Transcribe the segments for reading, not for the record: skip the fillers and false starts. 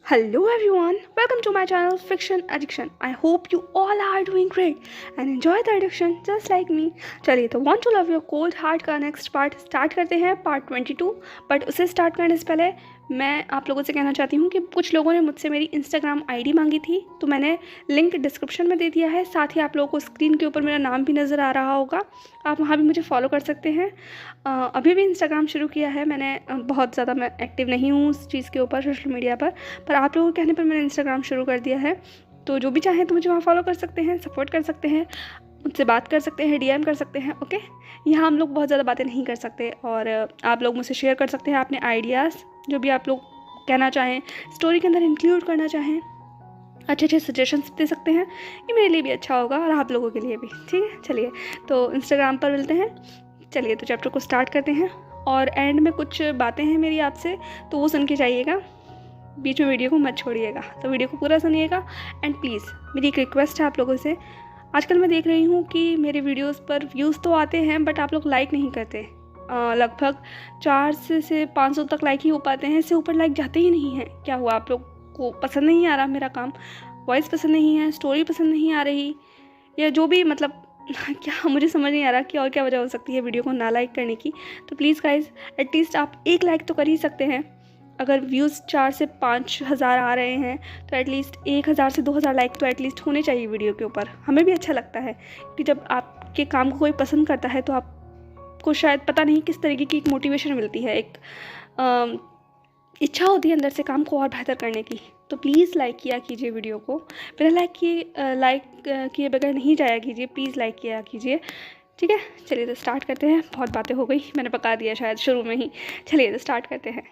Hello everyone, welcome to my channel Fiction Addiction. I hope you all are doing great and enjoy the addiction just like me. चलिए तो Want to Love Your Cold Heart का next part start करते हैं, part 22। But उसे start करने से पहले मैं आप लोगों से कहना चाहती हूँ कि कुछ लोगों ने मुझसे मेरी इंस्टाग्राम आईडी मांगी थी, तो मैंने लिंक डिस्क्रिप्शन में दे दिया है। साथ ही आप लोगों को स्क्रीन के ऊपर मेरा नाम भी नज़र आ रहा होगा, आप वहाँ भी मुझे फॉलो कर सकते हैं। अभी भी इंस्टाग्राम शुरू किया है मैंने, बहुत ज़्यादा मैं एक्टिव नहीं हूँ उस चीज़ के ऊपर, सोशल मीडिया पर आप लोगों के कहने पर मैंने इंस्टाग्राम शुरू कर दिया है। तो जो भी चाहें तो मुझे वहाँ फॉलो कर सकते हैं, सपोर्ट कर सकते हैं, मुझसे बात कर सकते हैं, डीएम कर सकते हैं। ओके, यहाँ हम लोग बहुत ज़्यादा बातें नहीं कर सकते और आप लोग मुझसे शेयर कर सकते हैं अपने आइडियाज़, जो भी आप लोग कहना चाहें, स्टोरी के अंदर इंक्लूड करना चाहें, अच्छे अच्छे सजेशंस दे सकते हैं। ये मेरे लिए भी अच्छा होगा और आप लोगों के लिए भी, ठीक है। चलिए तो इंस्टाग्राम पर मिलते हैं। चलिए तो चैप्टर को स्टार्ट करते हैं और एंड में कुछ बातें हैं मेरी आपसे, तो वो सुन के जाइएगा, बीच में वीडियो को मत छोड़िएगा। तो वीडियो को पूरा सुनिएगा एंड प्लीज़ मेरी एक रिक्वेस्ट है आप लोगों से। आजकल मैं देख रही हूँ कि मेरे वीडियोस पर व्यूज़ तो आते हैं बट आप लोग लाइक नहीं करते। लगभग 400 से 500 तक लाइक ही हो पाते हैं, इससे ऊपर लाइक जाते ही नहीं हैं। क्या हुआ, आप लोग को पसंद नहीं आ रहा मेरा काम, वॉइस पसंद नहीं है, स्टोरी पसंद नहीं आ रही, या जो भी मतलब क्या मुझे समझ नहीं आ रहा कि और क्या वजह हो सकती है वीडियो को ना लाइक करने की। तो प्लीज़ गाइज एटलीस्ट आप एक लाइक तो कर ही सकते हैं। अगर व्यूज़ 4 से 5 हज़ार आ रहे हैं तो एटलीस्ट 1000 से 2000 लाइक तो एटलीस्ट होने चाहिए वीडियो के ऊपर। हमें भी अच्छा लगता है कि जब आपके काम को कोई पसंद करता है तो आपको शायद पता नहीं किस तरीके की एक मोटिवेशन मिलती है, एक इच्छा होती है अंदर से काम को और बेहतर करने की। तो प्लीज़ लाइक किया कीजिए वीडियो को, बिना लाइक किए बगैर नहीं जाया कीजिए, प्लीज़ लाइक किया कीजिए, ठीक है। चलिए तो स्टार्ट करते हैं। बहुत बातें हो गई, मैंने पका दिया शायद शुरू में ही। चलिए तो स्टार्ट करते हैं।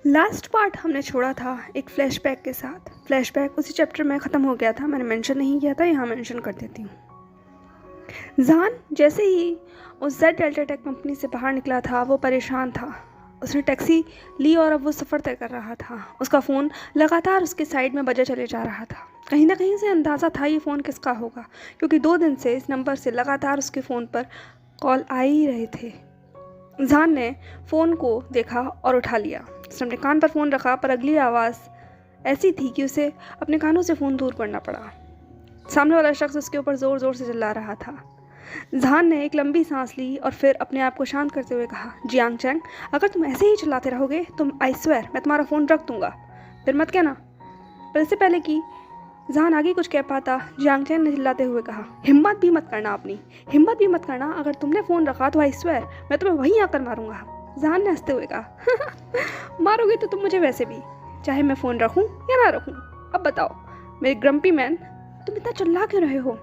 लास्ट पार्ट हमने छोड़ा था एक फ्लैशबैक के साथ। फ्लैशबैक उसी चैप्टर में ख़त्म हो गया था, मैंने मेंशन नहीं किया था, यहाँ मेंशन कर देती हूँ। जान जैसे ही उस जेड डेल्टा टेक कंपनी से बाहर निकला था वो परेशान था। उसने टैक्सी ली और अब वो सफ़र तय कर रहा था। उसका फ़ोन लगातार उसके साइड में बजा चले जा रहा था। कहीं ना कहीं से अंदाज़ा था ये फ़ोन किसका होगा, क्योंकि 2 दिन से इस नंबर से लगातार उसके फ़ोन पर कॉल आ ही रहे थे। जान ने फ़ोन को देखा और उठा लिया। उसने अपने कान पर फ़ोन रखा, पर अगली आवाज़ ऐसी थी कि उसे अपने कानों से फ़ोन दूर करना पड़ा। सामने वाला शख्स उसके ऊपर ज़ोर ज़ोर से चिल्ला रहा था। जान ने एक लंबी सांस ली और फिर अपने आप को शांत करते हुए कहा, जियांग चैंग, अगर तुम ऐसे ही चिल्लाते रहोगे तो आई स्वेयर मैं तुम्हारा फ़ोन रख दूंगा, फिर मत कहना। पर इससे पहले कि जान आगे कुछ कह पाता, जियांग चैंग ने चिल्लाते हुए कहा, हिम्मत भी मत करना, अपनी हिम्मत भी मत करना, अगर तुमने फ़ोन रखा तो आई स्वेयर मैं तुम्हें वहीं आकर मारूंगा। जान ने हंसते हुए कहा, मारोगे तो तुम मुझे वैसे भी, चाहे मैं फ़ोन रखूं या ना रखूं। अब बताओ मेरे ग्रम्पी मैन, तुम इतना चिल्ला क्यों रहे हो?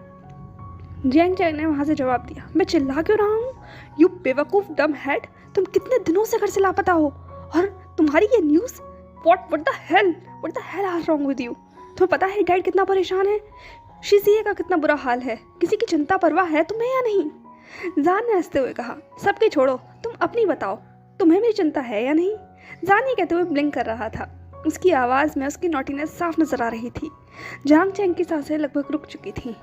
जियांग चैंग ने वहाँ से जवाब दिया, मैं चिल्ला क्यों रहा हूँ? यू बेवकूफ़ डम हेड, तुम कितने दिनों से घर से लापता हो और तुम्हारी ये news, what the hell are wrong with you? तुम्हें पता है डैड कितना परेशान है, शीसीए का कितना बुरा हाल है, किसी की चिंता परवाह है तुम्हें या नहीं? जान ने हंसते हुए कहा, सबकी छोड़ो, तुम अपनी बताओ, तुम्हें मेरी चिंता है या नहीं? जान ये कहते हुए ब्लिंक कर रहा था। उसकी आवाज़ में उसकी नॉटीनेस साफ नजर आ रही थी। जियांग चैंग की सांसें लगभग रुक चुकी थीं।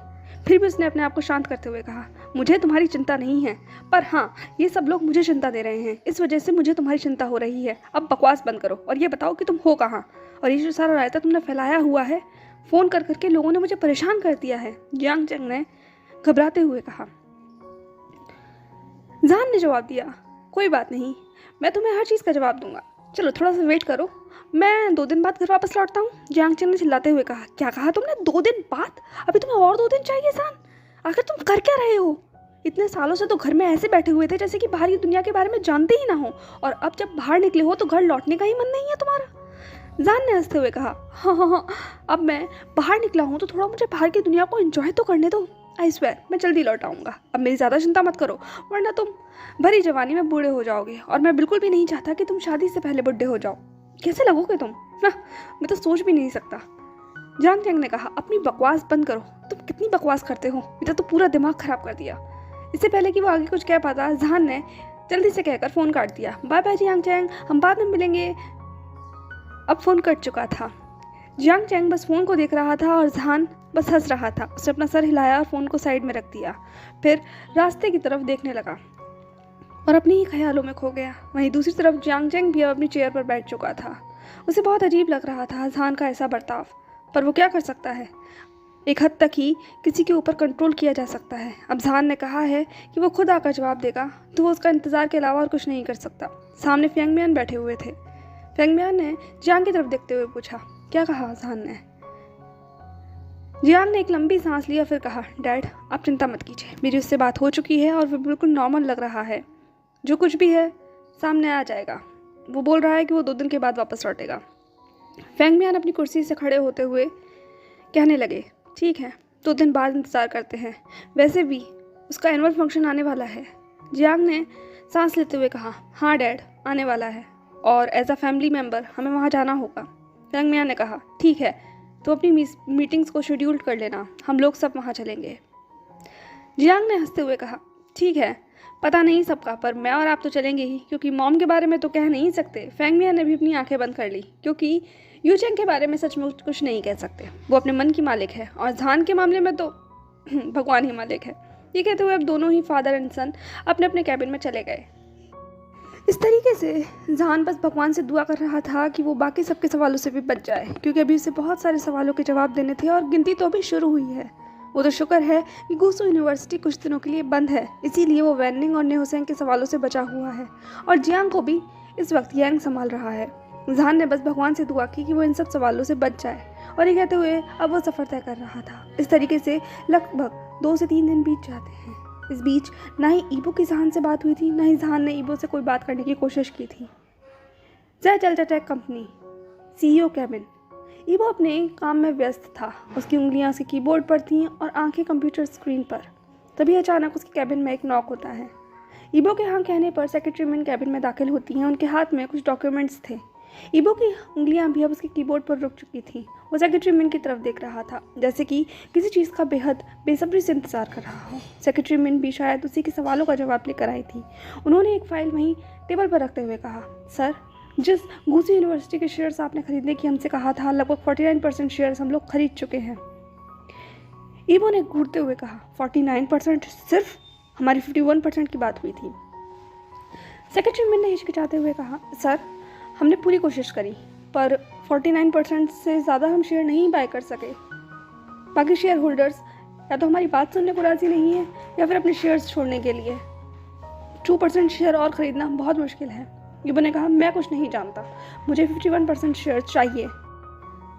फिर भी उसने अपने आप को शांत करते हुए कहा, मुझे तुम्हारी चिंता नहीं है, पर हाँ ये सब लोग मुझे चिंता दे रहे हैं, इस वजह से मुझे तुम्हारी चिंता हो रही है। अब बकवास बंद करो और ये बताओ कि तुम हो कहाँ, और ये जो सारा रायता तुमने फैलाया हुआ है, फ़ोन कर करके लोगों ने मुझे परेशान कर दिया है, जियांग चैंग ने घबराते हुए कहा। जान ने जवाब दिया, कोई बात नहीं, मैं तुम्हें हर चीज़ का जवाब दूंगा, चलो थोड़ा सा वेट करो, मैं 2 दिन बाद घर वापस लौटता हूँ। जियांग चैंग ने चिल्लाते हुए कहा, क्या कहा तुमने, 2 दिन बाद? अभी तुम्हें और 2 दिन चाहिए जान? आखिर तुम कर क्या रहे हो? इतने सालों से तो घर में ऐसे बैठे हुए थे जैसे कि बाहर की दुनिया के बारे में जानते ही ना हो, और अब जब बाहर निकले हो तो घर लौटने का ही मन नहीं है तुम्हारा? जान ने हंसते हुए कहा, हाँ, अब मैं बाहर निकला हूँ तो थोड़ा मुझे बाहर की दुनिया को एंजॉय तो करने दो। आई स्वेयर मैं जल्दी लौट आऊँगा, अब मेरी ज़्यादा चिंता मत करो, वरना तुम भरी जवानी में बूढ़े हो जाओगे, और मैं बिल्कुल भी नहीं चाहता कि तुम शादी से पहले बुढ़े हो जाओ। कैसे लगोगे तुम ना, मैं तो सोच भी नहीं सकता। जियांग चैंग ने कहा, अपनी बकवास बंद करो, तुम कितनी बकवास करते हो, मेरा तो पूरा दिमाग खराब कर दिया। इससे पहले कि वो आगे कुछ कह पाता, जान ने जल्दी से कहकर फ़ोन काट दिया। बाय बाय जियांग चैंग, हम बाद में मिलेंगे। अब फ़ोन कट चुका था। जियांग चैंग बस फ़ोन को देख रहा था और जान बस हंस रहा था। उसने अपना सर हिलाया और फ़ोन को साइड में रख दिया, फिर रास्ते की तरफ देखने लगा और अपने ही ख्यालों में खो गया। वहीं दूसरी तरफ जियांग चैंग भी अब अपनी चेयर पर बैठ चुका था। उसे बहुत अजीब लग रहा था जहान का ऐसा बर्ताव, पर वो क्या कर सकता है। एक हद तक ही किसी के ऊपर कंट्रोल किया जा सकता है। अब जहान ने कहा है कि वो खुद आकर जवाब देगा, तो वो उसका इंतज़ार के अलावा और कुछ नहीं कर सकता। सामने फेंग मियान बैठे हुए थे। फेंग मियान ने जियांग की तरफ देखते हुए पूछा, क्या कहा जहान ने? जियांग ने एक लंबी सांस लिया, फिर कहा, डैड आप चिंता मत कीजिए, मेरी उससे बात हो चुकी है और वो बिल्कुल नॉर्मल लग रहा है। जो कुछ भी है सामने आ जाएगा। वो बोल रहा है कि वो 2 दिन के बाद वापस लौटेगा। फेंग मियान अपनी कुर्सी से खड़े होते हुए कहने लगे, ठीक है 2 दिन बाद इंतज़ार करते हैं, वैसे भी उसका एनुअल फंक्शन आने वाला है। जियांग ने सांस लेते हुए कहा, हाँ डैड आने वाला है और एज अ फैमिली मेम्बर हमें वहाँ जाना होगा। फेंग मियान ने कहा, ठीक है तो अपनी मीटिंग्स को शेड्यूल कर लेना, हम लोग सब वहाँ चलेंगे। जियांग ने हंसते हुए कहा, ठीक है पता नहीं सबका, पर मैं और आप तो चलेंगे ही, क्योंकि मॉम के बारे में तो कह नहीं सकते। फेंग मियान ने भी अपनी आंखें बंद कर ली, क्योंकि यूचेंग के बारे में सचमुच कुछ नहीं कह सकते। वो अपने मन की मालिक है और जहान के मामले में तो भगवान ही मालिक है। ये कहते हुए अब दोनों ही फादर एंड सन अपने अपने कैबिन में चले गए। इस तरीके से जहान बस भगवान से दुआ कर रहा था कि वो बाकी सबके सवालों से भी बच जाए, क्योंकि अभी उसे बहुत सारे सवालों के जवाब देने थे और गिनती तो अभी शुरू हुई है। वो तो शुक्र है कि गुसू यूनिवर्सिटी कुछ दिनों के लिए बंद है, इसीलिए वो वैनिंग और नेहोसेंग के सवालों से बचा हुआ है और जियांग को भी इस वक्त यांग संभाल रहा है। जहान ने बस भगवान से दुआ की कि वो इन सब सवालों से बच जाए, और ये कहते हुए अब वो सफ़र तय कर रहा था। इस तरीके से लगभग 2 से 3 दिन बीत जाते हैं। इस बीच ना ही ईबो की जहान से बात हुई थी, ना ही जहान ने ईबो से कोई बात करने की कोशिश की थी। Jet Ultratech company, CEO cabin. ईबो अपने काम में व्यस्त था। उसकी उंगलियां उसके कीबोर्ड पर थीं और आंखें कंप्यूटर स्क्रीन पर। तभी अचानक उसके कैबिन में एक नॉक होता है। ईबो के हाँ कहने पर सेक्रेटरी मिन कैबिन में दाखिल होती हैं। उनके हाथ में कुछ डॉक्यूमेंट्स थे। ईबो की उंगलियां भी अब उसके कीबोर्ड पर रुक चुकी थीं। वो सेक्रेटरी मिन की तरफ देख रहा था, जैसे कि किसी चीज़ का बेहद बेसब्री से इंतजार कर रहा हो। सेक्रेटरी मिन भी शायद उसी के सवालों का जवाब लेकर आई थी। उन्होंने एक फाइल वहीं टेबल पर रखते हुए कहा, सर जिस गुसू यूनिवर्सिटी के शेयर्स आपने खरीदने की हमसे कहा था, लगभग 49% शेयर्स हम लोग खरीद चुके हैं। ईबो ने घूरते हुए कहा, 49%? सिर्फ हमारी 51% की बात हुई थी। सेक्रेटरी मिन ने हिचकिचाते हुए कहा, सर हमने पूरी कोशिश करी, पर 49% से ज़्यादा हम शेयर नहीं बाय कर सके। बाकी शेयर होल्डर्स या तो हमारी बात सुनने को राज़ी नहीं है या फिर अपने शेयर्स छोड़ने के लिए 2% शेयर और ख़रीदना बहुत मुश्किल है। ईबो ने कहा, मैं कुछ नहीं जानता, मुझे 51% शेयर चाहिए।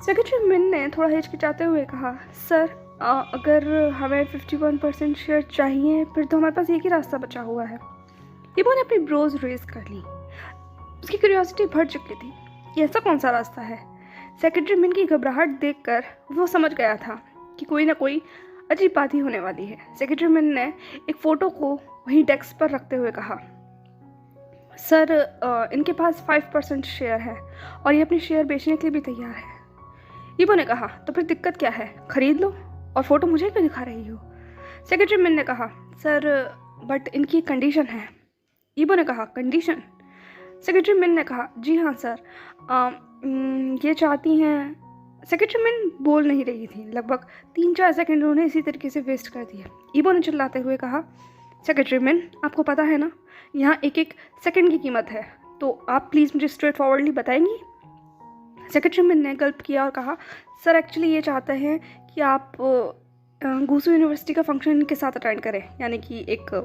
सेक्रेटरी मिन ने थोड़ा हिचकिचाते हुए कहा, सर अगर हमें 51% शेयर चाहिए फिर तो हमारे पास एक ही रास्ता बचा हुआ है। ईबो ने अपनी ब्रोज रेज कर ली। उसकी क्यूरियोसिटी बढ़ चुकी थी। ये ऐसा कौन सा रास्ता है? सेक्रेटरी मिन की घबराहट देखकर वो समझ गया था कि कोई ना कोई अजीब बात ही होने वाली है। सेक्रेटरी मिन ने एक फ़ोटो को वहीं डेस्क पर रखते हुए कहा, सर इनके पास 5% शेयर है और ये अपने शेयर बेचने के लिए भी तैयार है। ईबो ने कहा, तो फिर दिक्कत क्या है, खरीद लो, और फ़ोटो मुझे क्यों दिखा रही हो? सेक्रेटरी मिन ने कहा, सर बट इनकी एक कंडीशन है। ईबो ने कहा, कंडीशन? सेक्रेटरी मिन ने कहा, जी हाँ सर, ये चाहती हैं। सेक्रेटरी मिन बोल नहीं रही थी। लगभग 3-4 सेकंड उन्होंने इसी तरीके से वेस्ट कर दिए। ईबो ने चिल्लाते हुए कहा, सेक्रेटरी मिन आपको पता है ना, यहाँ एक सेकंड की कीमत है, तो आप प्लीज़ मुझे स्ट्रेट फॉरवर्डली बताएंगी? सेक्रेटरी मिन ने गल्प किया और कहा, सर एक्चुअली ये चाहते हैं कि आप गुसू यूनिवर्सिटी का फंक्शन इनके साथ अटेंड करें, यानी कि एक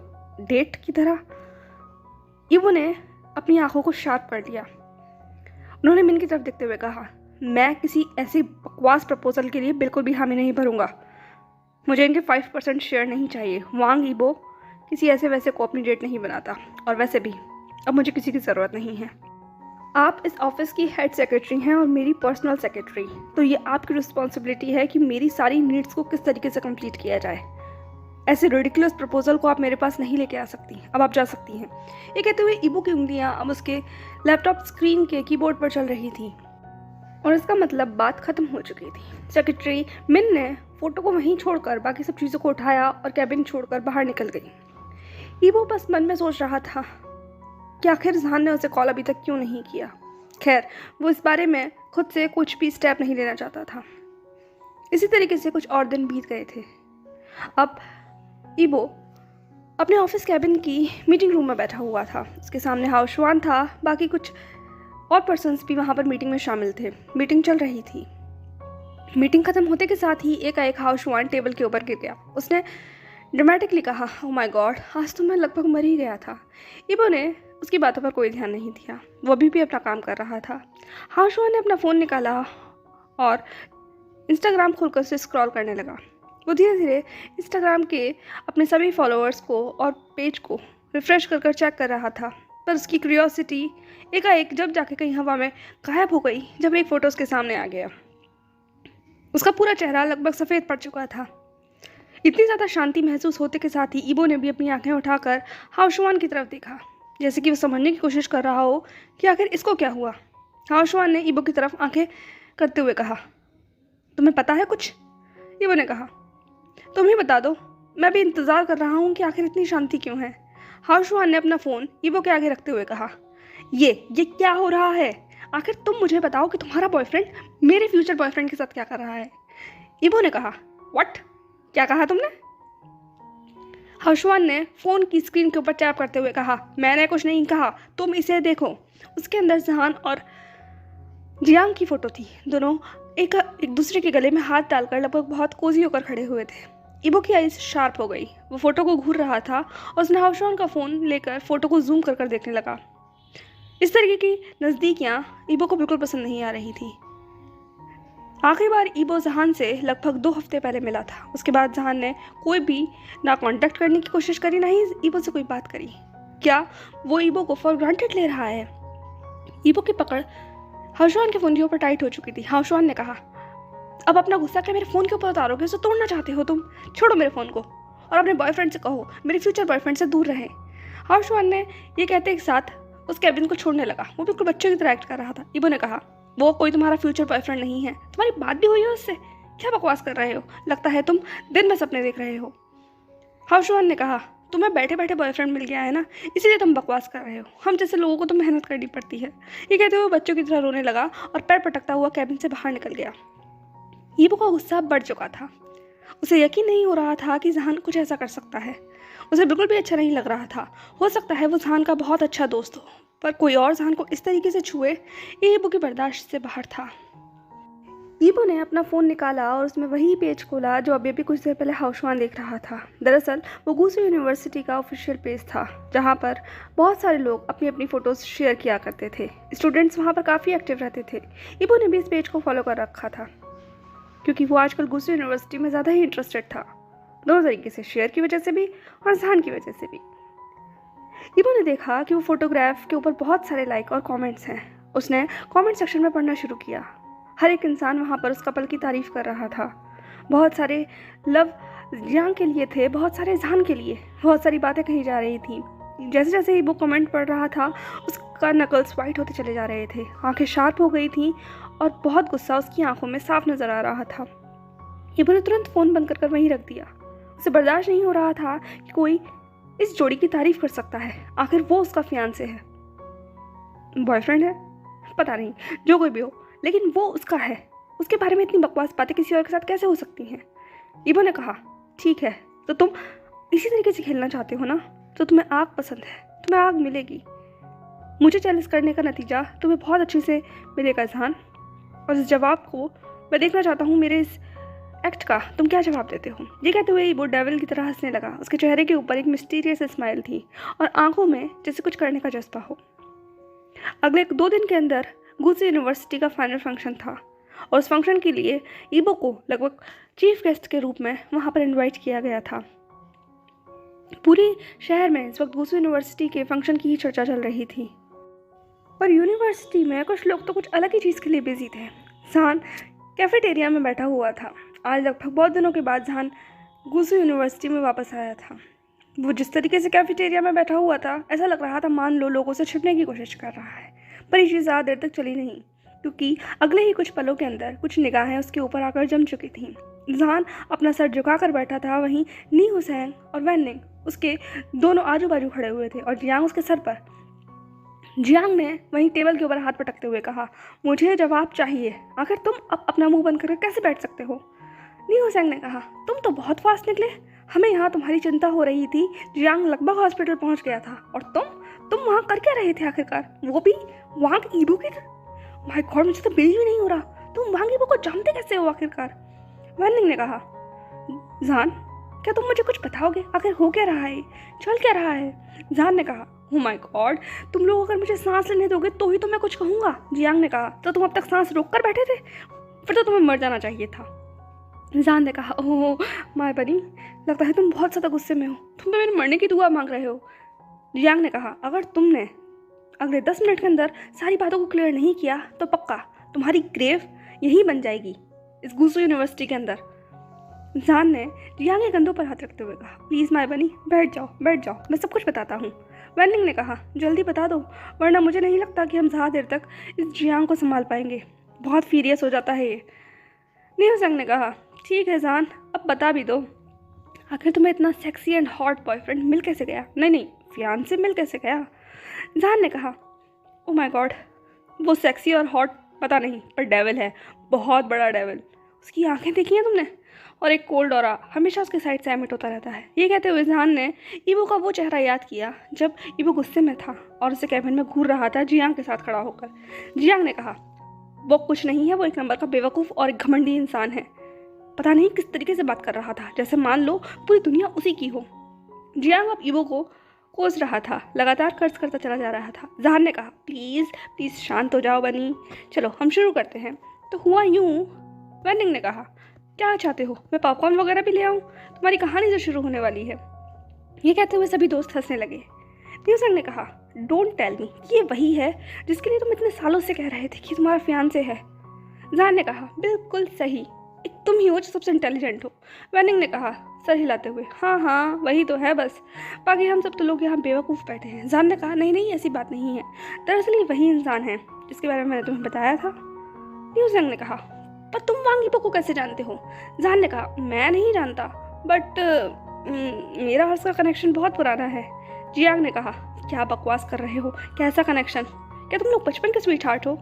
डेट की तरह। ईबो ने अपनी आंखों को शार्प कर लिया। उन्होंने मिन की तरफ देखते हुए कहा, मैं किसी ऐसी बकवास प्रपोजल के लिए बिल्कुल भी हामी नहीं भरूंगा। मुझे इनके 5% शेयर नहीं चाहिए। वांग ईबो किसी ऐसे वैसे को अपनी डेट नहीं बनाता, और वैसे भी अब मुझे किसी की ज़रूरत नहीं है। आप इस ऑफिस की हेड सेक्रेटरी हैं और मेरी पर्सनल सेक्रेटरी, तो ये आपकी रिस्पॉन्सिबिलिटी है कि मेरी सारी नीड्स को किस तरीके से कंप्लीट किया जाए। ऐसे रेडिकुलस प्रपोजल को आप मेरे पास नहीं लेके आ सकती। अब आप जा सकती हैं। ये कहते हुए ईबो की उंगलियां अब उसके लैपटॉप स्क्रीन के कीबोर्ड पर चल रही थी, और इसका मतलब बात खत्म हो चुकी थी। सेक्रेटरी मिन ने फ़ोटो को वहीं छोड़कर बाकी सब चीज़ों को उठाया और कैबिन छोड़कर बाहर निकल गई। ईबो बस मन में सोच रहा था कि आखिर जहान ने उसे कॉल अभी तक क्यों नहीं किया। खैर, वो इस बारे में खुद से कुछ भी स्टेप नहीं लेना चाहता था। इसी तरीके से कुछ और दिन बीत गए थे। अब ईबो अपने ऑफिस कैबिन की मीटिंग रूम में बैठा हुआ था। उसके सामने हाउशवान था, बाकी कुछ और पर्सन्स भी वहाँ पर मीटिंग में शामिल थे। मीटिंग चल रही थी। मीटिंग खत्म होते के साथ ही एकाएक हाउशवान टेबल के ऊपर गिर गया। उसने ड्रामेटिकली कहा, ओह माय गॉड, आज तो मैं लगभग मर ही गया था। इबो ने उसकी बातों पर कोई ध्यान नहीं दिया। वो अभी भी अपना काम कर रहा था। हाउशवान ने अपना फ़ोन निकाला और इंस्टाग्राम खोलकर उसे स्क्रॉल करने लगा। वो धीरे धीरे इंस्टाग्राम के अपने सभी फॉलोअर्स को और पेज को रिफ़्रेश कर चेक कर रहा था। पर उसकी क्यूरियोसिटी एकाएक जब जाके कहीं हवा में गायब हो गई, जब एक फ़ोटो उसके सामने आ गया। उसका पूरा चेहरा लगभग सफ़ेद पड़ चुका था। इतनी ज़्यादा शांति महसूस होते के साथ ही इबो ने भी अपनी आंखें उठाकर हाउशवान की तरफ देखा, जैसे कि वो समझने की कोशिश कर रहा हो कि आखिर इसको क्या हुआ। हाउशवान ने इबो की तरफ आंखें करते हुए कहा, तुम्हें पता है कुछ? इबो ने कहा, तुम ही बता दो, मैं भी इंतज़ार कर रहा हूँ कि आखिर इतनी शांति क्यों है। हाउशवान ने अपना फ़ोन इबो के आगे रखते हुए कहा, ये क्या हो रहा है? आखिर तुम मुझे बताओ कि तुम्हारा बॉयफ्रेंड मेरे फ्यूचर बॉयफ्रेंड के साथ क्या कर रहा है। इबो ने कहा, व्हाट? क्या कहा तुमने? हाउशवान ने फ़ोन की स्क्रीन के ऊपर टैप करते हुए कहा, मैंने कुछ नहीं कहा, तुम इसे देखो। उसके अंदर जहान और जियांग की फ़ोटो थी। दोनों एक दूसरे के गले में हाथ डालकर लगभग बहुत कोजी होकर खड़े हुए थे। इबो की आईज शार्प हो गई। वो फ़ोटो को घूर रहा था और उसने हाउशवान का फ़ोन लेकर फ़ोटो को जूम कर देखने लगा। इस तरीके की नज़दीकियाँ इबो को बिल्कुल पसंद नहीं आ रही थी। आखिरी बार इबो जहान से लगभग 2 हफ्ते पहले मिला था। उसके बाद जहान ने कोई भी ना कांटेक्ट करने की कोशिश करी, ना ही इबो से कोई बात करी। क्या वो इबो को फॉर ग्रांटेड ले रहा है? इबो की पकड़ हाउशवान के फ़ोन के ऊपर टाइट हो चुकी थी। हाउशवान ने कहा, अब अपना गुस्सा क्या मेरे फ़ोन के ऊपर उतारोगे? उसे तोड़ना चाहते हो तुम? छोड़ो मेरे फ़ोन को और अपने बॉयफ्रेंड से कहो मेरे फ्यूचर बॉयफ्रेंड से दूर रहे। हाउशवान ने ये कहते एक साथ उस कैबिन को छोड़ने लगा। वो बिल्कुल बच्चों की तरह एक्ट कर रहा था। इबो ने कहा, वो कोई तुम्हारा फ्यूचर बॉयफ्रेंड नहीं है। तुम्हारी बात भी हुई है उससे? क्या बकवास कर रहे हो? लगता है तुम दिन में सपने देख रहे हो। हाउशवान ने कहा, तुम्हें बैठे बैठे बॉयफ्रेंड मिल गया है ना, इसीलिए तुम बकवास कर रहे हो। हम जैसे लोगों को तो मेहनत करनी पड़ती है। ये कहते हुए बच्चों की तरह रोने लगा और पैर पटकता हुआ कैबिन से बाहर निकल गया। इबो का गुस्सा बढ़ चुका था। उसे यकीन नहीं हो रहा था कि जहान कुछ ऐसा कर सकता है। उसे बिल्कुल भी अच्छा नहीं लग रहा था। हो सकता है वो जहान का बहुत अच्छा दोस्त हो, पर कोई और जहान को इस तरीके से छुए, ये इबो की बर्दाश्त से बाहर था। इबो ने अपना फ़ोन निकाला और उसमें वही पेज खोला जो अभी कुछ देर पहले हाउशवान देख रहा था। दरअसल वो गुसू यूनिवर्सिटी का ऑफिशियल पेज था, जहाँ पर बहुत सारे लोग अपनी अपनी फ़ोटोज़ शेयर किया करते थे। स्टूडेंट्स वहाँ पर काफ़ी एक्टिव रहते थे। इबो ने भी इस पेज को फॉलो कर रखा था, क्योंकि वो आजकल गुसू यूनिवर्सिटी में ज़्यादा ही इंटरेस्टेड था, दोनों तरीके से, शेयर की वजह से भी और जहान की वजह से भी। इबो ने देखा कि वो फोटोग्राफ के ऊपर बहुत सारे लाइक और कमेंट्स हैं। उसने कमेंट सेक्शन में पढ़ना शुरू किया। हर एक इंसान वहाँ पर उस कपल की तारीफ़ कर रहा था। बहुत सारे लव जियांग के लिए थे, बहुत सारे जहान के लिए। बहुत सारी बातें कही जा रही थी। जैसे जैसे ही वो कमेंट पढ़ रहा था, उसका नकल्स वाइट होते चले जा रहे थे, आंखें शार्प हो गई थी और बहुत गुस्सा उसकी आंखों में साफ नज़र आ रहा था। इबो ने तुरंत फ़ोन बंद कर वहीं रख दिया। उसे बर्दाश्त नहीं हो रहा था कि कोई इस जोड़ी की तारीफ़ कर सकता है। आखिर वो उसका फियांसे है, बॉयफ्रेंड है, पता नहीं, जो कोई भी हो, लेकिन वो उसका है। उसके बारे में इतनी बकवास बातें किसी और के साथ कैसे हो सकती हैं? इबो ने कहा, ठीक है, तो तुम इसी तरीके से खेलना चाहते हो ना, तो तुम्हें आग पसंद है, तुम्हें आग मिलेगी। मुझे चैलेंज करने का नतीजा तुम्हें बहुत अच्छे से मिलेगा जहान, और इस जवाब को मैं देखना चाहता हूँ, मेरे इस एक्ट का तुम क्या जवाब देते हो। ये कहते हुए वो डेविल की तरह हंसने लगा। उसके चेहरे के ऊपर एक मिस्टीरियस स्माइल थी और आंखों में जैसे कुछ करने का जज्बा हो। अगले 2 दिन के अंदर गुसू यूनिवर्सिटी का फाइनल फंक्शन था और उस फंक्शन के लिए इबो को लगभग चीफ गेस्ट के रूप में वहाँ पर इनवाइट किया गया था। पूरे शहर में इस वक्त गुसू यूनिवर्सिटी के फंक्शन की ही चर्चा चल रही थी, पर यूनिवर्सिटी में कुछ लोग तो कुछ अलग ही चीज़ के लिए बिजी थे। जहान कैफेटेरिया में बैठा हुआ था। आज लगभग बहुत दिनों के बाद जहान गुसू यूनिवर्सिटी में वापस आया था। वो जिस तरीके से कैफेटेरिया में बैठा हुआ था, ऐसा लग रहा था मान लो लोगों से छिपने की कोशिश कर रहा है। पर ये चीज़ ज़्यादा देर तक चली नहीं, क्योंकि अगले ही कुछ पलों के अंदर कुछ निगाहें उसके ऊपर आकर जम चुकी थीं। जहान अपना सर झुकाकर बैठा था, वहीं नी हुसैन और वैनिंग उसके दोनों आजू बाजू खड़े हुए थे और जियांग उसके सर पर। जियांग ने वहीं टेबल के ऊपर हाथ पटकते हुए कहा, मुझे जवाब चाहिए। आखिर तुम अब अपना मुंह बंद करके कैसे बैठ सकते हो? नी हुसैन ने कहा, तुम तो बहुत फास्ट निकले। हमें यहाँ तुम्हारी चिंता हो रही थी। जियांग लगभग हॉस्पिटल पहुँच गया था और तुम वहाँ कर क्या रहे थे आखिरकार, वो भी वहाँ की ईबो के? माय गॉड, मुझे तो बिलीव ही नहीं हो रहा। तुम वहाँ की ईबो को जानते कैसे हो आखिरकार? वैनिंग ने कहा, जान क्या तुम मुझे कुछ बताओगे, आखिर हो क्या रहा है, चल क्या रहा है? जान ने कहा, ओ माय गॉड, तुम लोग अगर मुझे सांस लेने दोगे तो ही तो मैं कुछ कहूँगा। जियांग ने कहा, तो तुम अब तक सांस रोक कर बैठे थे, फिर तो तुम्हें मर जाना चाहिए था। जान ने कहा, ओह माय बनी, लगता है तुम बहुत ज़्यादा गुस्से में हो, तुम तो मेरे मरने की दुआ मांग रहे हो। जियांग ने कहा, अगर तुमने अगले 10 मिनट के अंदर सारी बातों को क्लियर नहीं किया तो पक्का तुम्हारी ग्रेव यहीं बन जाएगी, इस गुसू यूनिवर्सिटी के अंदर। जान ने जियांग के कंधों पर हाथ रखते हुए कहा, प्लीज़ माय बनी, बैठ जाओ, मैं सब कुछ बताता हूँ। वैनिंग ने कहा, जल्दी बता दो, वरना मुझे नहीं लगता कि हम ज़्यादा देर तक इस जियांग को संभाल पाएंगे, बहुत फीरियस हो जाता है ये। न्यूसेंग ने कहा, ठीक है जान, अब बता भी दो, आखिर तुम्हें इतना सेक्सी एंड हॉट बॉयफ्रेंड मिल कैसे गया? नहीं, फियांसे मिल कैसे गया? जान ने कहा, ओ माय गॉड, वो सेक्सी और हॉट पता नहीं, पर डेविल है, बहुत बड़ा डेविल। उसकी आंखें देखी हैं तुमने? और एक कोल्ड ऑरा हमेशा उसके साइड से एमिट होता रहता है। ये कहते हुए जान ने ईबो का वो चेहरा याद किया जब ईबो गुस्से में था और उसे कैबिन में घूर रहा था जियांग के साथ खड़ा होकर। जियांग ने कहा, वो कुछ नहीं है, वो एक नंबर का बेवकूफ़ और एक घमंडी इंसान है। पता नहीं किस तरीके से बात कर रहा था, जैसे मान लो पूरी दुनिया उसी की हो। जियांग अब ईबो को कोस रहा था, लगातार कर्ज करता चला जा रहा था। जान ने कहा, प्लीज़ शांत हो जाओ बनी, चलो हम शुरू करते हैं। तो हुआ यूँ, वैनिंग ने कहा, क्या चाहते हो, मैं पॉपकॉर्न वगैरह भी ले आऊँ? तुम्हारी कहानी जो शुरू होने वाली है। ये कहते हुए सभी दोस्त हंसने लगे। न्यूसेंग ने कहा, डोंट टेल मी, ये वही है जिसके लिए तुम इतने सालों से कह रहे थे कि तुम्हारा फियांसे है? जान ने कहा, बिल्कुल सही, एक तुम ही हो जो सबसे इंटेलिजेंट हो। वैनिंग ने कहा सर हिलाते हुए, हाँ वही तो है बस, बाकी हम सब तो लोग यहाँ बेवकूफ़ बैठे हैं। जान ने कहा, नहीं ऐसी बात नहीं है, दरअसल ये वही इंसान है जिसके बारे में मैंने तुम्हें बताया था। न्यूसेंग ने कहा, पर तुम वांग यीबो को कैसे जानते हो? जान ने कहा, मैं नहीं जानता, बट मेरा और उसका कनेक्शन बहुत पुराना है। जियांग ने कहा, क्या बकवास कर रहे हो, कैसा कनेक्शन? क्या तुम लोग बचपन के स्वीट हार्ट हो?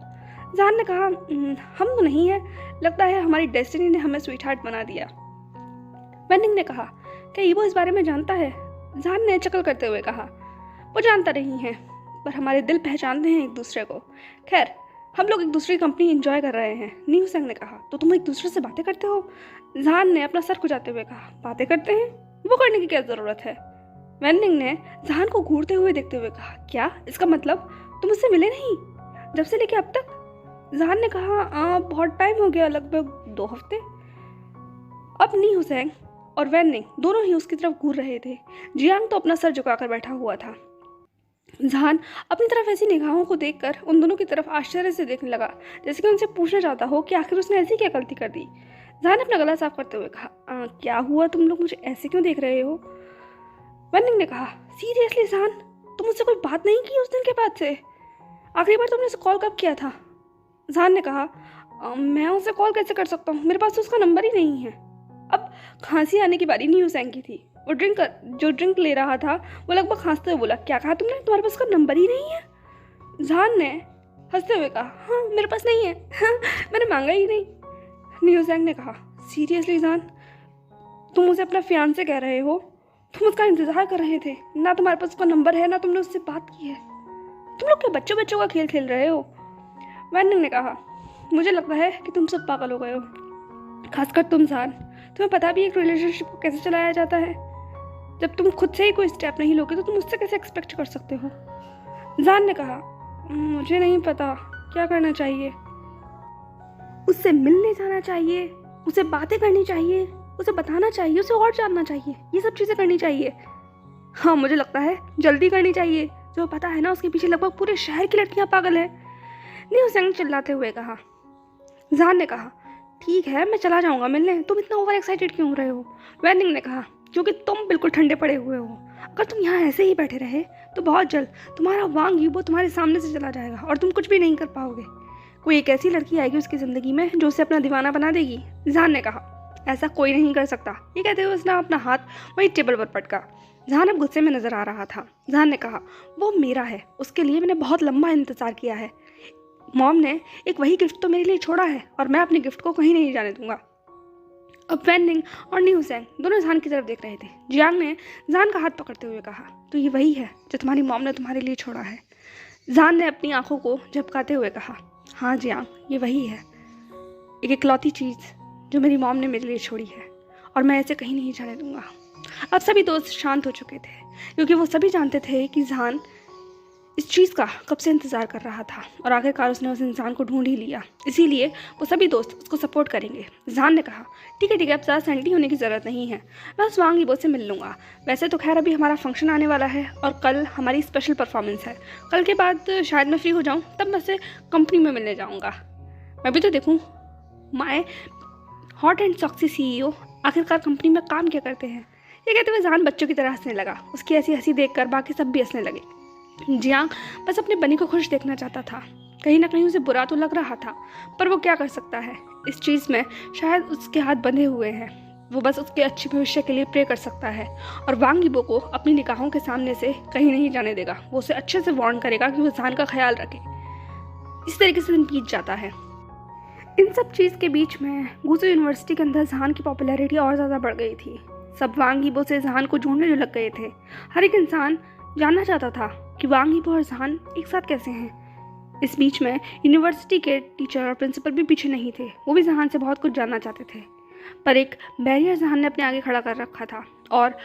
जान ने कहा, हम तो नहीं है, लगता है हमारी डेस्टिनी ने हमें स्वीट हार्ट बना दिया। वैनिंग ने कहा, क्या ईबो इस बारे में जानता है? जान ने चकल करते हुए कहा, वो जानता नहीं है, पर हमारे दिल पहचानते हैं एक दूसरे को। खैर, हम लोग एक दूसरी कंपनी एंजॉय कर रहे हैं। न्यूसेंग ने कहा, तो तुम एक दूसरे से बातें करते हो? जान ने अपना सर खुजाते हुए कहा, बातें करते हैं, वो करने की क्या ज़रूरत है? वैनिंग ने जान को घूरते हुए देखते हुए कहा, क्या इसका मतलब तुम उससे मिले नहीं जब से लेके अब तक? जान ने कहा, बहुत टाइम हो गया, लगभग 2 हफ्ते। अब न्यूसेंग और वैनिंग दोनों ही उसकी तरफ घूर रहे थे। जियांग तो अपना सर झुकाकर बैठा हुआ था। जान अपनी तरफ ऐसी निगाहों को देखकर उन दोनों की तरफ आश्चर्य से देखने लगा, जैसे कि उनसे पूछना चाहता हो कि आखिर उसने ऐसी क्या गलती कर दी। जान ने अपना गला साफ करते हुए कहा, क्या हुआ, तुम लोग मुझे ऐसे क्यों देख रहे हो? वैनिंग ने कहा, सीरियसली जान, तुम मुझसे कोई बात नहीं की उस दिन के बाद से? आखिरी बार तुमने उसे कॉल कब किया था? जान ने कहा, मैं उसे कॉल कैसे कर सकता हूँ, मेरे पास तो उसका नंबर ही नहीं है। अब खांसी आने की बारी न्यूसेंग की थी। वो जो ड्रिंक ले रहा था वो लगभग खांसते हुए बोला, क्या कहा तुमने, तुम्हारे पास उसका नंबर ही नहीं है? जान ने हंसते हुए कहा, हाँ मेरे पास नहीं है, हाँ मैंने मांगा ही नहीं। न्यूसेंग ने कहा, सीरियसली जान, तुम उसे अपना फियांसे कह रहे हो? तुम उसका इंतजार कर रहे थे, ना तुम्हारे पास उसका नंबर है ना तुमने उससे बात की है, तुम लोग क्या बच्चों का खेल खेल रहे हो? वैनिंग ने कहा, मुझे लगता है कि तुम सब पागल हो गए हो, खासकर तुम जान, तुम्हें पता भी एक रिलेशनशिप को कैसे चलाया जाता है? जब तुम खुद से ही कोई स्टेप नहीं लोगे तो तुम उससे कैसे एक्सपेक्ट कर सकते हो? जान ने कहा, मुझे नहीं पता क्या करना चाहिए। उससे मिलने जाना चाहिए, उसे बातें करनी चाहिए, उसे बताना चाहिए, उसे और जानना चाहिए, ये सब चीज़ें करनी चाहिए। हाँ मुझे लगता है जल्दी करनी चाहिए, जो पता है ना उसके पीछे लगभग पूरे शहर की लड़कियाँ पागल हैं। न्यूसेंग चिल्लाते हुए कहा। जान ने कहा, ठीक है मैं चला जाऊँगा मिलने, तुम इतना ओवर एक्साइटेड क्यों हो रहे हो? वैनिंग ने कहा, क्योंकि तुम बिल्कुल ठंडे पड़े हुए हो, अगर तुम यहाँ ऐसे ही बैठे रहे तो बहुत जल्द तुम्हारा वांग यीबो तुम्हारे सामने से चला जाएगा और तुम कुछ भी नहीं कर पाओगे। कोई एक ऐसी लड़की आएगी उसकी ज़िंदगी में जो उसे अपना दीवाना बना देगी। जान ने कहा, ऐसा कोई नहीं कर सकता। ये कहते हुए उसने अपना हाथ वही टेबल पर पटका। जान अब गुस्से में नजर आ रहा था। जान ने कहा, वो मेरा है, उसके लिए मैंने बहुत लंबा इंतज़ार किया है। मॉम ने एक वही गिफ्ट तो मेरे लिए छोड़ा है और मैं अपने गिफ्ट को कहीं नहीं जाने दूंगा। अब वैन और न्यू सैंग दोनों जहान की तरफ देख रहे थे। जियांग ने जहान का हाथ पकड़ते हुए कहा, तो ये वही है जो तुम्हारी मॉम ने तुम्हारे लिए छोड़ा है। जहान ने अपनी आंखों को झपकाते हुए कहा, हाँ जियांग, ये वही है, एक इकलौती चीज़ जो मेरी मॉम ने मेरे लिए छोड़ी है और मैं ऐसे कहीं नहीं जाने दूंगा। अब सभी दोस्त शांत हो चुके थे क्योंकि वो सभी जानते थे कि जहान इस चीज़ का कब से इंतज़ार कर रहा था और आखिरकार उसने उस इंसान को ढूंढ ही लिया, इसीलिए वो सभी दोस्त उसको सपोर्ट करेंगे। जहान ने कहा, ठीक है अब ज़्यादा सैंटी होने की ज़रूरत नहीं है, मैं उस वांग यीबो से मिल लूँगा। वैसे तो खैर अभी हमारा फंक्शन आने वाला है और कल हमारी स्पेशल परफॉर्मेंस है, कल के बाद शायद मैं फ्री हो जाऊँ, तब मैं उसे कंपनी में मिलने जाऊँगा। मैं भी तो देखूँ माय हॉट एंड सॉक्सी CEO आखिरकार कंपनी में काम क्या करते हैं। ये कहते हुए जहान बच्चों की तरह हंसने लगा। उसकी ऐसी हंसी देखकर बाकी सब भी हंसने लगे। जियांग बस अपने बनी को खुश देखना चाहता था। कहीं ना कहीं उसे बुरा तो लग रहा था, पर वो क्या कर सकता है। इस चीज़ में शायद उसके हाथ बंधे हुए हैं। वो बस उसके अच्छे भविष्य के लिए प्रे कर सकता है और वांग यीबो को अपनी निगाहों के सामने से कहीं नहीं जाने देगा। वो उसे अच्छे से वार्न करेगा कि वो जहान का ख्याल रखे। इस तरीके से दिन बीत जाता है। इन सब चीज़ के बीच में गुसू यूनिवर्सिटी के अंदर जहान की पॉपुलैरिटी और ज़्यादा बढ़ गई थी। सब वांग यीबो से जहान को ढूंढने जो लग गए थे। हर एक इंसान जानना चाहता था कि वांग यीबो और जहान एक साथ कैसे हैं। इस बीच में यूनिवर्सिटी के टीचर और प्रिंसिपल भी पीछे नहीं थे। वो भी जहान से बहुत कुछ जानना चाहते थे, पर एक बैरियर जहान ने अपने आगे खड़ा कर रखा था और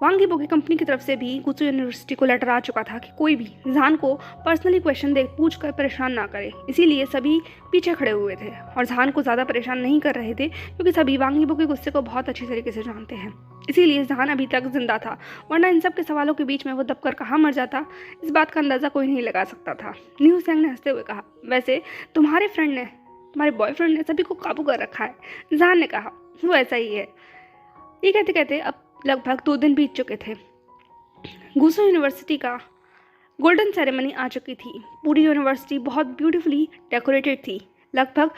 वांग यीबो की कंपनी की तरफ से भी गुसू यूनिवर्सिटी को लेटर आ चुका था कि कोई भी जहान को पर्सनली क्वेश्चन पूछ कर परेशान ना करे। इसीलिए सभी पीछे खड़े हुए थे और जहान को ज़्यादा परेशान नहीं कर रहे थे क्योंकि सभी वांग यीबो के गुस्से को बहुत अच्छी तरीके से जानते हैं। इसीलिए जहान अभी तक जिंदा था, वरना इन सब के सवालों के बीच में वो दबकर कहाँ मर जाता, इस बात का अंदाज़ा कोई नहीं लगा सकता था। न्यू सैंग ने हंसते हुए कहा, वैसे तुम्हारे बॉयफ्रेंड ने सभी को काबू कर रखा है। जहान ने कहा, वो ऐसा ही है। ये कहते कहते अब लगभग 2 दिन बीत चुके थे। गुसू यूनिवर्सिटी का गोल्डन सेरेमनी आ चुकी थी। पूरी यूनिवर्सिटी बहुत ब्यूटीफुली डेकोरेटेड थी। लगभग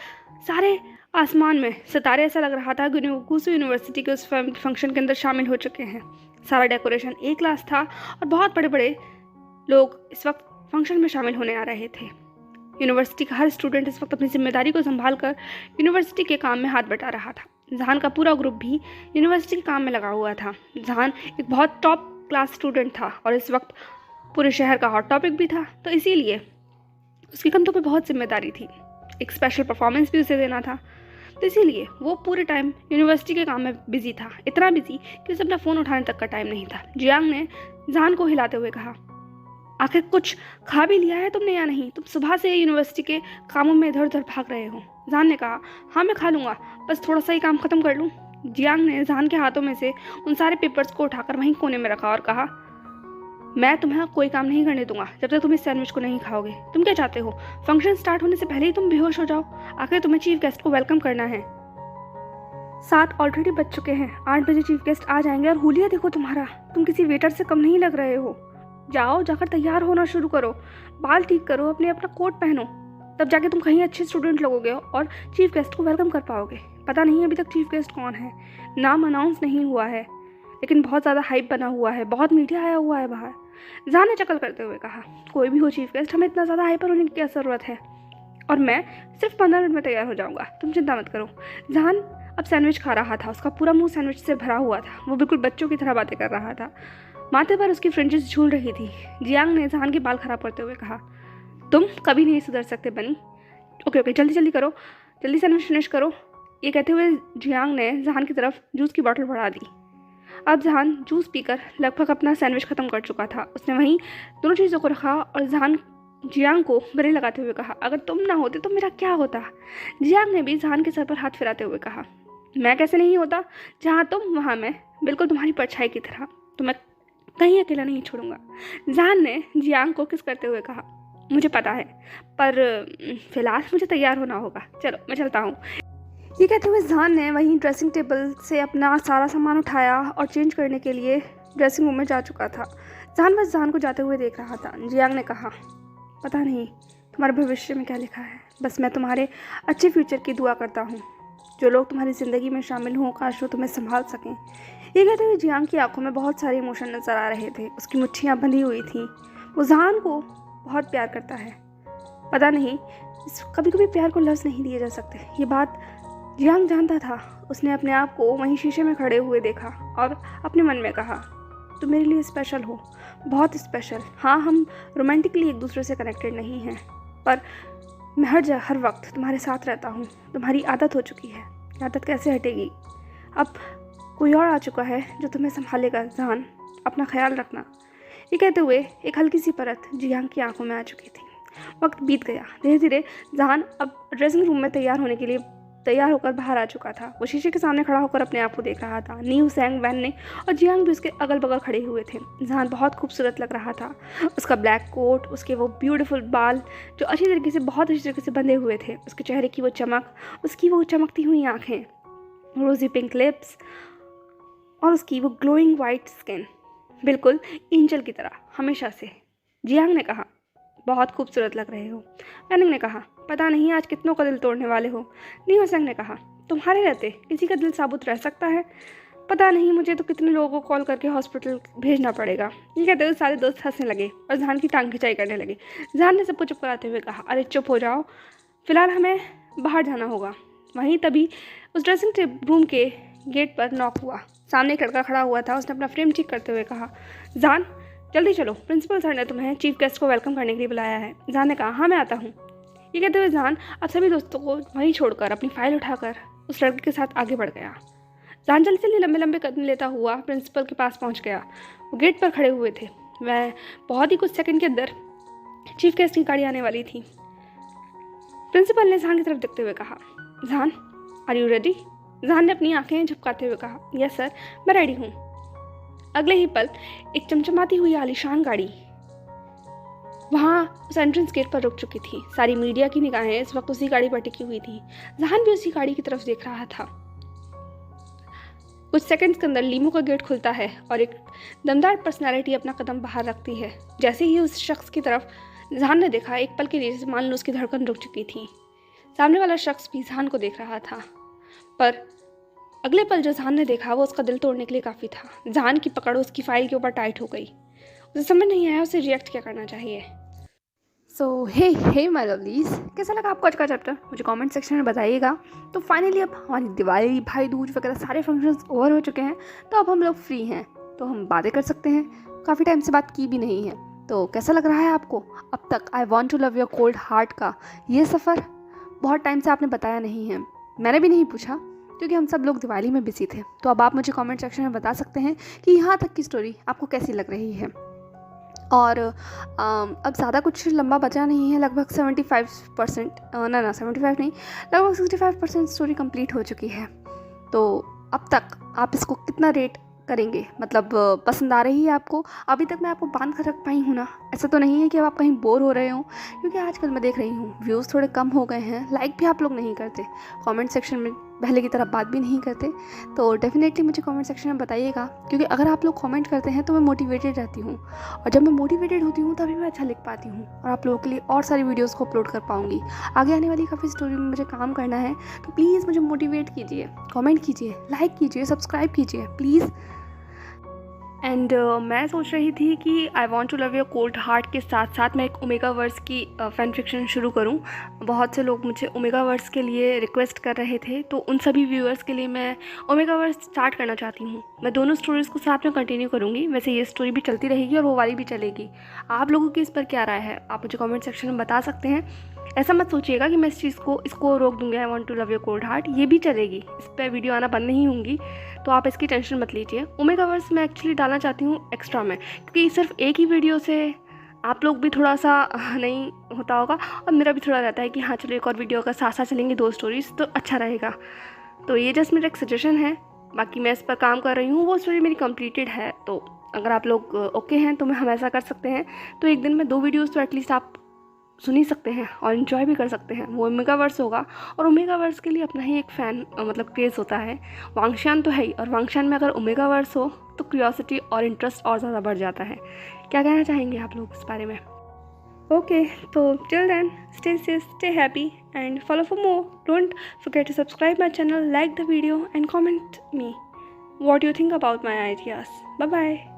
सारे आसमान में सितारे, ऐसा लग रहा था कि गुसू यूनिवर्सिटी के उस फंक्शन के अंदर शामिल हो चुके हैं। सारा डेकोरेशन ए क्लास था और बहुत बड़े बड़े लोग इस वक्त फंक्शन में शामिल होने आ रहे थे। यूनिवर्सिटी का हर स्टूडेंट इस वक्त अपनी जिम्मेदारी को संभाल कर यूनिवर्सिटी के काम में हाथ बटा रहा था। जहान का पूरा ग्रुप भी यूनिवर्सिटी के काम में लगा हुआ था। जहान एक बहुत टॉप क्लास स्टूडेंट था और इस वक्त पूरे शहर का हॉट टॉपिक भी था, तो इसीलिए उसके कंधों पे बहुत जिम्मेदारी थी। एक स्पेशल परफॉर्मेंस भी उसे देना था, तो इसीलिए वो पूरे टाइम यूनिवर्सिटी के काम में बिजी था। इतना बिजी कि उसे अपना फ़ोन उठाने तक का टाइम नहीं था। जियांग ने जहान को हिलाते हुए कहा, आखिर कुछ खा भी लिया है तुमने या नहीं? तुम सुबह से यूनिवर्सिटी के कामों में इधर उधर भाग रहे हो। जहान ने कहा, हाँ मैं खा लूँगा, बस थोड़ा सा ही काम ख़त्म कर लूँ। जियांग ने जहान के हाथों में से उन सारे पेपर्स को उठाकर वहीं कोने में रखा और कहा, मैं तुम्हें कोई काम नहीं करने दूंगा जब तक तुम इस सैंडविच को नहीं खाओगे। तुम क्या चाहते हो, फंक्शन स्टार्ट होने से पहले ही तुम बेहोश हो जाओ? आखिर तुम्हें चीफ गेस्ट को वेलकम करना है। 7 ऑलरेडी बज चुके हैं, 8 बजे चीफ गेस्ट आ जाएंगे और हुलिया देखो तुम्हारा, तुम किसी वेटर से कम नहीं लग रहे हो। जाओ, जाकर तैयार होना शुरू करो, बाल ठीक करो, अपना कोट पहनो, तब जाके तुम कहीं अच्छे स्टूडेंट लगोगे और चीफ गेस्ट को वेलकम कर पाओगे। पता नहीं अभी तक चीफ गेस्ट कौन है, नाम अनाउंस नहीं हुआ है, लेकिन बहुत ज़्यादा हाइप बना हुआ है, बहुत मीडिया आया हुआ है बाहर। जहान ने चकल करते हुए कहा, कोई भी हो चीफ गेस्ट, हमें इतना ज़्यादा हाइपर होने की क्या ज़रूरत है, और मैं सिर्फ 15 मिनट में तैयार हो जाऊँगा, तुम चिंता मत करो। जहान अब सैंडविच खा रहा था, उसका पूरा मुंह सैंडविच से भरा हुआ था। वो बिल्कुल बच्चों की तरह बातें कर रहा था, माथे पर उसकी फ्रिंजेस झूल रही थी। जियांग ने जहान के बाल खराब करते हुए कहा, तुम कभी नहीं सुधर सकते बनी। ओके जल्दी करो, जल्दी सैंडविच फिनिश करो। ये कहते हुए जियांग ने जहान की तरफ जूस की बोतल बढ़ा दी। अब जहान जूस पीकर लगभग अपना सैंडविच ख़त्म कर चुका था। उसने वहीं दोनों चीज़ों को रखा और जहान जियांग को बरे लगाते हुए कहा, अगर तुम ना होते तो मेरा क्या होता? जियांग ने भी जहान के सर पर हाथ फिराते हुए कहा, मैं कैसे नहीं होता, जहाँ तुम वहाँ मैं, बिल्कुल तुम्हारी परछाई की तरह, तुम्हें कहीं अकेला नहीं छोड़ूंगा। जहान ने जियांग को किस करते हुए कहा, मुझे पता है, पर फिलहाल मुझे तैयार होना होगा, चलो मैं चलता हूँ। ये कहते हुए जहान ने वहीं ड्रेसिंग टेबल से अपना सारा सामान उठाया और चेंज करने के लिए ड्रेसिंग रूम में जा चुका था। जहान बस जहान को जाते हुए देख रहा था। जियांग ने कहा, पता नहीं तुम्हारे भविष्य में क्या लिखा है, बस मैं तुम्हारे अच्छे फ्यूचर की दुआ करता हूँ। जो लोग तुम्हारी ज़िंदगी में शामिल हों, काश वो तुम्हें संभाल सकें। ये कहते हुए जियांग की आंखों में बहुत सारे इमोशन नजर आ रहे थे। उसकी मुट्ठियाँ बंधी हुई थीं। वो जहान को बहुत प्यार करता है। पता नहीं, कभी कभी प्यार को लफ्ज़ नहीं दिए जा सकते। ये बात जियांग जानता था। उसने अपने आप को वहीं शीशे में खड़े हुए देखा और अपने मन में कहा, तुम मेरे लिए स्पेशल हो, बहुत स्पेशल। हाँ, हम रोमांटिकली एक दूसरे से कनेक्टेड नहीं हैं, पर मैं हर वक्त तुम्हारे साथ रहता हूँ। तुम्हारी आदत हो चुकी है, ये आदत कैसे हटेगी? अब कोई और आ चुका है जो तुम्हें संभालेगा। जान, अपना ख्याल रखना। ये कहते हुए एक हल्की सी परत जियांग की आंखों में आ चुकी थी। वक्त बीत गया। धीरे धीरे जान अब ड्रेसिंग रूम में तैयार होकर बाहर आ चुका था। वो शीशे के सामने खड़ा होकर अपने आप को देख रहा था। न्यू सैंग, वैन ने और जियांग भी उसके अगल बगल खड़े हुए थे। जान बहुत खूबसूरत लग रहा था। उसका ब्लैक कोट, उसके वो ब्यूटीफुल बाल जो बहुत अच्छी तरीके से बंधे हुए थे, उसके चेहरे की वो चमक, उसकी वो चमकती हुई आँखें, रोजी पिंक लिप्स और उसकी वो ग्लोइंग वाइट स्किन, बिल्कुल एंजल की तरह हमेशा से। जियांग ने कहा, बहुत खूबसूरत लग रहे हो। वैनिंग ने कहा, पता नहीं आज कितनों का दिल तोड़ने वाले हो। न्यू सैंग ने कहा, तुम्हारे रहते किसी का दिल साबुत रह सकता है? पता नहीं, मुझे तो कितने लोगों को कॉल करके हॉस्पिटल भेजना पड़ेगा। ये कहते हुए सारे दोस्त हंसने लगे और जान की टांग खिंचाई करने लगे। जान ने सबको चुप कराते हुए कहा, अरे चुप हो जाओ, फिलहाल हमें बाहर जाना होगा। वहीं तभी उस ड्रेसिंग रूम के गेट पर नॉक हुआ। सामने एक लड़का खड़ा हुआ था। उसने अपना फ्रेम चेक करते हुए कहा, जान जल्दी चलो, प्रिंसिपल सर ने तुम्हें चीफ गेस्ट को वेलकम करने के लिए बुलाया है। जान ने कहा, हाँ मैं आता हूँ। ये कहते हुए जान अब सभी दोस्तों को वहीं छोड़कर अपनी फाइल उठाकर उस लड़के के साथ आगे बढ़ गया। जान जल्दी जल्दी लंबे लंबे कदम लेता हुआ प्रिंसिपल के पास पहुँच गया। वो गेट पर खड़े हुए थे। वह बहुत ही कुछ सेकंड के अंदर चीफ गेस्ट की गाड़ी आने वाली थी। प्रिंसिपल ने जान की तरफ देखते हुए कहा, जान आर यू रेडी? जान ने अपनी आंखें झपकाते हुए कहा, यस सर, मैं रेडी हूँ। अगले ही पल एक चमचमाती हुई आलीशान गाड़ी वहाँ उस एंट्रेंस गेट पर रुक चुकी थी। सारी मीडिया की निगाहें इस वक्त उसी गाड़ी पर टिकी हुई थी। जहान भी उसी गाड़ी की तरफ देख रहा था। कुछ सेकंड्स के अंदर लीमो का गेट खुलता है और एक दमदार पर्सनालिटी अपना कदम बाहर रखती है। जैसे ही उस शख्स की तरफ जहान ने देखा, एक पल के लिए मान लो उसकी धड़कन रुक चुकी थी। सामने वाला शख्स भी जहान को देख रहा था, पर अगले पल जो जहान ने देखा वो उसका दिल तोड़ने के लिए काफ़ी था। जहान की पकड़ उसकी फाइल के ऊपर टाइट हो गई। उसे समझ नहीं आया उसे रिएक्ट क्या करना चाहिए। सो हे माय लवलीज, कैसा लगा आपको आज का चैप्टर? मुझे कमेंट सेक्शन में बताइएगा। तो फाइनली अब हमारी दिवाली, भाई दूज वगैरह सारे फंक्शंस ओवर हो चुके हैं, तो अब हम लोग फ्री हैं, तो हम बातें कर सकते हैं। काफ़ी टाइम से बात की भी नहीं है, तो कैसा लग रहा है आपको अब तक I want to love your cold heart का ये सफ़र? बहुत टाइम से आपने बताया नहीं है, मैंने भी नहीं पूछा क्योंकि हम सब लोग दिवाली में बिजी थे। तो अब आप मुझे कमेंट सेक्शन में बता सकते हैं कि यहाँ तक की स्टोरी आपको कैसी लग रही है। और अब ज़्यादा कुछ लंबा बचा नहीं है, लगभग 75% ना 75 नहीं, लगभग 65% स्टोरी कंप्लीट हो चुकी है। तो अब तक आप इसको कितना रेट करेंगे? मतलब पसंद आ रही है आपको? अभी तक मैं आपको बांध कर रख पाई हूँ ना? ऐसा तो नहीं है कि अब आप कहीं बोर हो रहे हो? क्योंकि आजकल मैं देख रही हूँ व्यूज़ थोड़े कम हो गए हैं, लाइक भी आप लोग नहीं करते, कमेंट सेक्शन में पहले की तरह बात भी नहीं करते। तो डेफिनेटली मुझे कमेंट सेक्शन में बताइएगा, क्योंकि अगर आप लोग कमेंट करते हैं तो मैं मोटिवेटेड रहती हूँ, और जब मैं मोटिवेटेड होती हूँ तभी मैं अच्छा लिख पाती हूँ और आप लोगों के लिए और सारी वीडियोज़ को अपलोड कर पाऊँगी। आगे आने वाली काफ़ी स्टोरी में मुझे काम करना है, तो प्लीज़ मुझे मोटिवेट कीजिए, कमेंट कीजिए, लाइक कीजिए, सब्सक्राइब कीजिए प्लीज़। एंड मैं सोच रही थी कि I want to love your cold heart के साथ साथ मैं एक ओमेगा वर्स की फैन फिक्शन शुरू करूं। बहुत से लोग मुझे ओमेगा वर्स के लिए रिक्वेस्ट कर रहे थे, तो उन सभी व्यूअर्स के लिए मैं ओमेगा वर्स स्टार्ट करना चाहती हूं। मैं दोनों स्टोरीज़ को साथ में कंटिन्यू करूंगी। वैसे ये स्टोरी भी चलती रहेगी और वो वाली भी चलेगी। आप लोगों की इस पर क्या राय है, आप मुझे कॉमेंट सेक्शन में बता सकते हैं। ऐसा मत सोचिएगा कि मैं इस चीज़ को इसको रोक दूँगी। I want to love your cold heart ये भी चलेगी, इस पर वीडियो आना बंद नहीं होंगी, तो आप इसकी टेंशन मत लीजिए। ओमेगा वर्स मैं एक्चुअली डालना चाहती हूँ एक्स्ट्रा में, क्योंकि सिर्फ एक ही वीडियो से आप लोग भी थोड़ा सा नहीं होता होगा और मेरा भी थोड़ा रहता है कि हाँ चलो एक और वीडियो का साथ साथ चलेंगे 2 स्टोरीज़, तो अच्छा रहेगा। तो ये जस्ट मेरा एक सजेशन है, बाकी मैं इस पर काम कर रही हूँ। वो स्टोरी मेरी कंप्लीटेड है, तो अगर आप लोग ओके हैं तो हम ऐसा कर सकते हैं। तो एक दिन में 2 वीडियोज़ तो एटलीस्ट आप सुन ही सकते हैं और इन्जॉय भी कर सकते हैं। वो ओमेगा वर्स होगा और ओमेगा वर्स के लिए अपना ही एक फ़ैन मतलब क्रेज़ होता है। वांगशान तो है ही, और वांगशान में अगर ओमेगा वर्स हो तो क्यूरियोसिटी और इंटरेस्ट और ज़्यादा बढ़ जाता है। क्या कहना चाहेंगे आप लोग इस बारे में? ओके, तो till then stay safe, stay happy and follow for more. Don't forget to subscribe my channel, like the video and comment me what you think about my ideas. Bye bye.